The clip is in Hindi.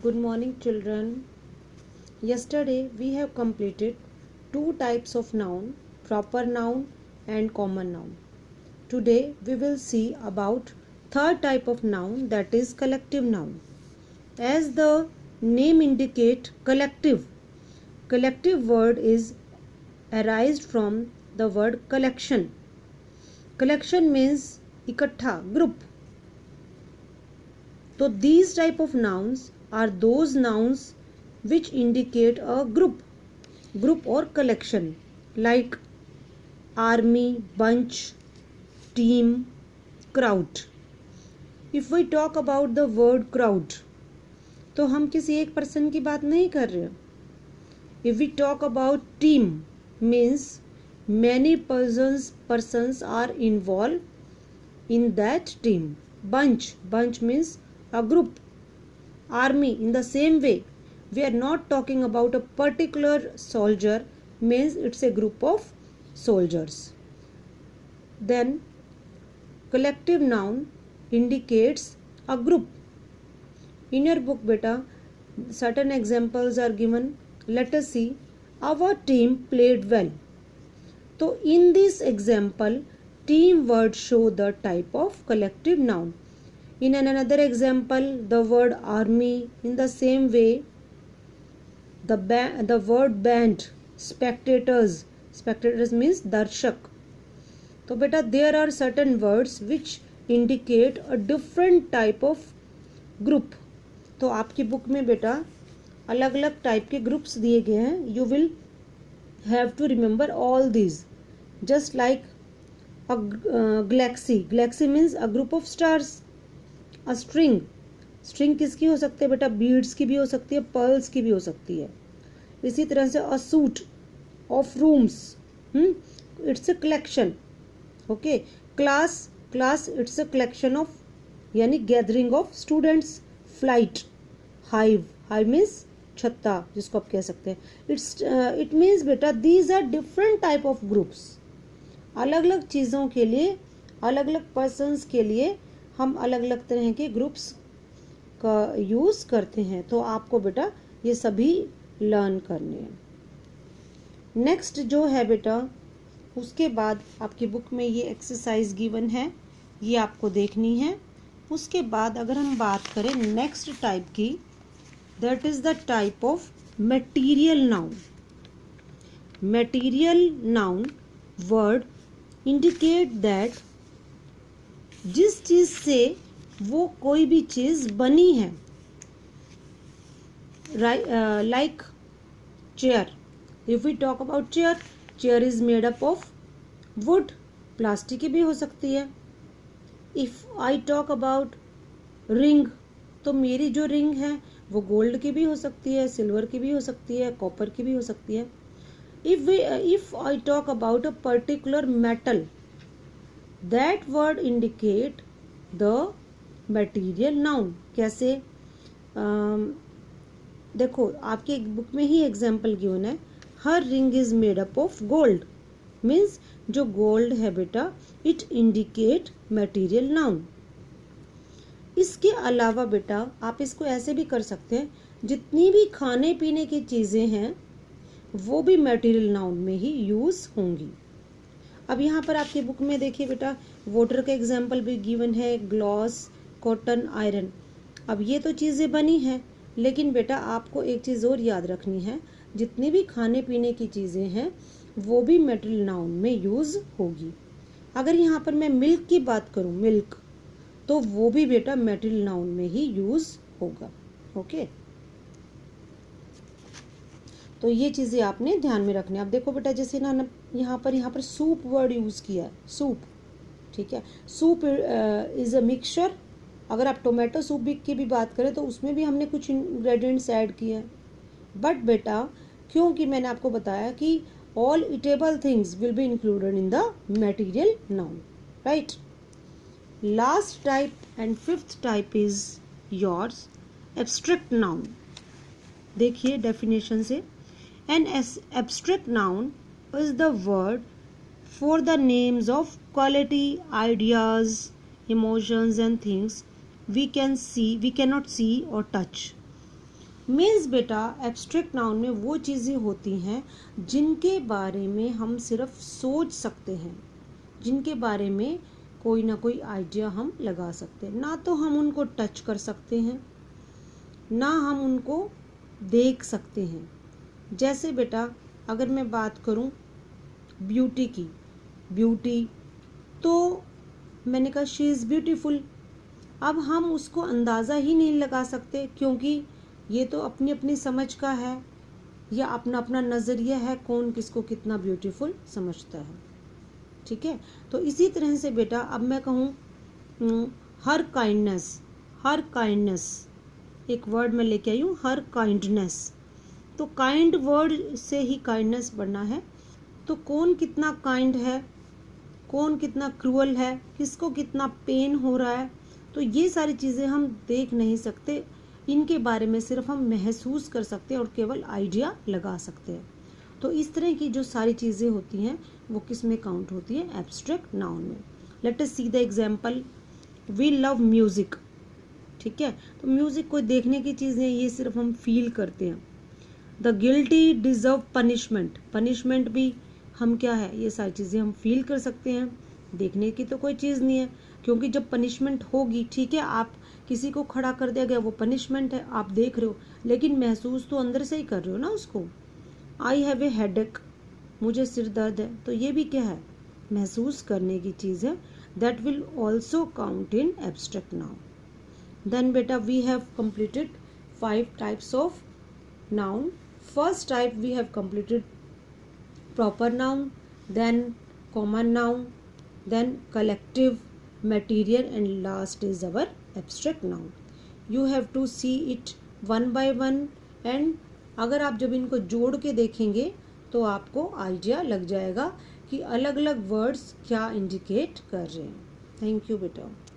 Good morning, children. Yesterday we have completed two types of noun, proper noun and common noun. Today we will see about third type of noun, that is collective noun. As the name indicate, collective word is arised from the word collection. Collection means इकट्ठा, group. So these type of nouns are those nouns which indicate a group or collection, like army, bunch, team, crowd. If we talk about the word crowd, तो हम किसी एक पर्सन की बात नहीं कर रहे. If we talk about team, means many persons are involved in that team. Bunch means a group. Army, in the same way, we are not talking about a particular soldier, means it's a group of soldiers. Then collective noun indicates a group. In your book, beta, certain examples are given. Let us see. Our team played well. So in this example, team word show the type of collective noun. In another example, the word army, in the same way, the word band, spectators means darshak. So beta, there are certain words which indicate a different type of group. तो आपकी बुक में बेटा अलग अलग टाइप के ग्रुप्स दिए गए हैं. You will have to remember all these. Just like a galaxy means a group of stars. A string किसकी हो सकती है बेटा? बीड्स की भी हो सकती है, पर्ल्स की भी हो सकती है. इसी तरह से a suite of rooms, it's a collection. Okay. Class it's a collection of, यानी gathering of students. Flight, hive means छत्ता, जिसको आप कह सकते हैं. इट मीन्स बेटा these are different type of groups. अलग अलग चीज़ों के लिए, अलग अलग पर्सन्स के लिए हम अलग अलग तरह के ग्रुप्स का यूज़ करते हैं. तो आपको बेटा ये सभी लर्न करने हैं. नेक्स्ट जो है बेटा, उसके बाद आपकी बुक में ये एक्सरसाइज गिवन है, ये आपको देखनी है. उसके बाद अगर हम बात करें नेक्स्ट टाइप की, that is the type of material noun. Material noun word indicate that जिस चीज़ से वो कोई भी चीज़ बनी है. Like chair. If we talk about chair is made up of wood. Plastic की भी हो सकती है. If I talk about ring, तो मेरी जो रिंग है वो गोल्ड की भी हो सकती है, सिल्वर की भी हो सकती है, कॉपर की भी हो सकती है. If I talk about a particular metal, that word indicate the material noun. कैसे? देखो आपकी बुक में ही एग्जाम्पल गिवन है. Her ring is made up of gold, means जो गोल्ड है बेटा, इट इंडिकेट मटेरियल नाउन. इसके अलावा बेटा आप इसको ऐसे भी कर सकते हैं, जितनी भी खाने पीने की चीज़ें हैं वो भी मटेरियल नाउन में ही यूज़ होंगी. अब यहाँ पर आपकी बुक में देखिए बेटा, वाटर का एग्जाम्पल भी गिवन है, ग्लास, कॉटन, आयरन. अब ये तो चीज़ें बनी हैं, लेकिन बेटा आपको एक चीज़ और याद रखनी है, जितनी भी खाने पीने की चीज़ें हैं वो भी मटेरियल नाउन में यूज़ होगी. अगर यहाँ पर मैं मिल्क की बात करूँ, मिल्क, तो वो भी बेटा मटेरियल नाउन में ही यूज़ होगा. ओके. तो ये चीज़ें आपने ध्यान में रखनी है. अब देखो बेटा, जैसे ना यहाँ पर सूप वर्ड यूज़ किया है, सूप. ठीक है. Soup is a mixture. अगर आप टोमेटो सूप की भी बात करें तो उसमें भी हमने कुछ इंग्रेडिएंट्स ऐड किए हैं. बट बेटा क्योंकि मैंने आपको बताया कि all eatable things will be included in the material noun, right? Last type and fifth type is yours abstract noun. देखिए definition से, an abstract noun is the word for the names of quality, ideas, emotions and things we cannot see or touch. Means बेटा एब्स्ट्रैक्ट नाउन में वो चीज़ें होती हैं जिनके बारे में हम सिर्फ सोच सकते हैं, जिनके बारे में कोई ना कोई आइडिया हम लगा सकते हैं, ना तो हम उनको टच कर सकते हैं ना हम उनको देख सकते हैं। जैसे बेटा अगर मैं बात करूं ब्यूटी की, ब्यूटी तो मैंने कहा शी इज़ ब्यूटीफुल। अब हम उसको अंदाज़ा ही नहीं लगा सकते क्योंकि ये तो अपनी अपनी समझ का है या अपना अपना नज़रिया है, कौन किसको कितना ब्यूटीफुल समझता है। ठीक है, तो इसी तरह से बेटा अब मैं कहूँ हर काइंडनेस, हर काइंडनेस एक वर्ड में लेके आई हूँ, हर काइंडनेस। तो काइंड वर्ड से ही काइंडनेस बनना है। तो कौन कितना काइंड है, कौन कितना क्रूअल है, किसको कितना पेन हो रहा है, तो ये सारी चीज़ें हम देख नहीं सकते, इनके बारे में सिर्फ हम महसूस कर सकते हैं और केवल आइडिया लगा सकते हैं। तो इस तरह की जो सारी चीज़ें होती हैं वो किस में काउंट होती है, एब्स्ट्रैक्ट नाउन में। Let us see the example, we love music. ठीक है, तो म्यूज़िक कोई देखने की चीज़ है, ये सिर्फ हम फील करते हैं। The guilty deserve punishment, punishment भी हम क्या है, ये सारी चीज़ें हम फील कर सकते हैं, देखने की तो कोई चीज़ नहीं है क्योंकि जब पनिशमेंट होगी, ठीक है, आप किसी को खड़ा कर दिया गया वो पनिशमेंट है, आप देख रहे हो लेकिन महसूस तो अंदर से ही कर रहे हो ना उसको। आई हैव ए हेडेक, मुझे सिर दर्द है, तो ये भी क्या है, महसूस करने की चीज़ है। That will also count in abstract noun. Then बेटा we have completed 5 types of noun. First type we have completed proper noun, then common noun, then collective, material, and last is our abstract noun. You have to see it one by one, and अगर आप जब इनको जोड़ के देखेंगे तो आपको आइडिया लग जाएगा कि अलग अलग वर्ड्स क्या इंडिकेट कर रहे हैं। थैंक यू बेटा।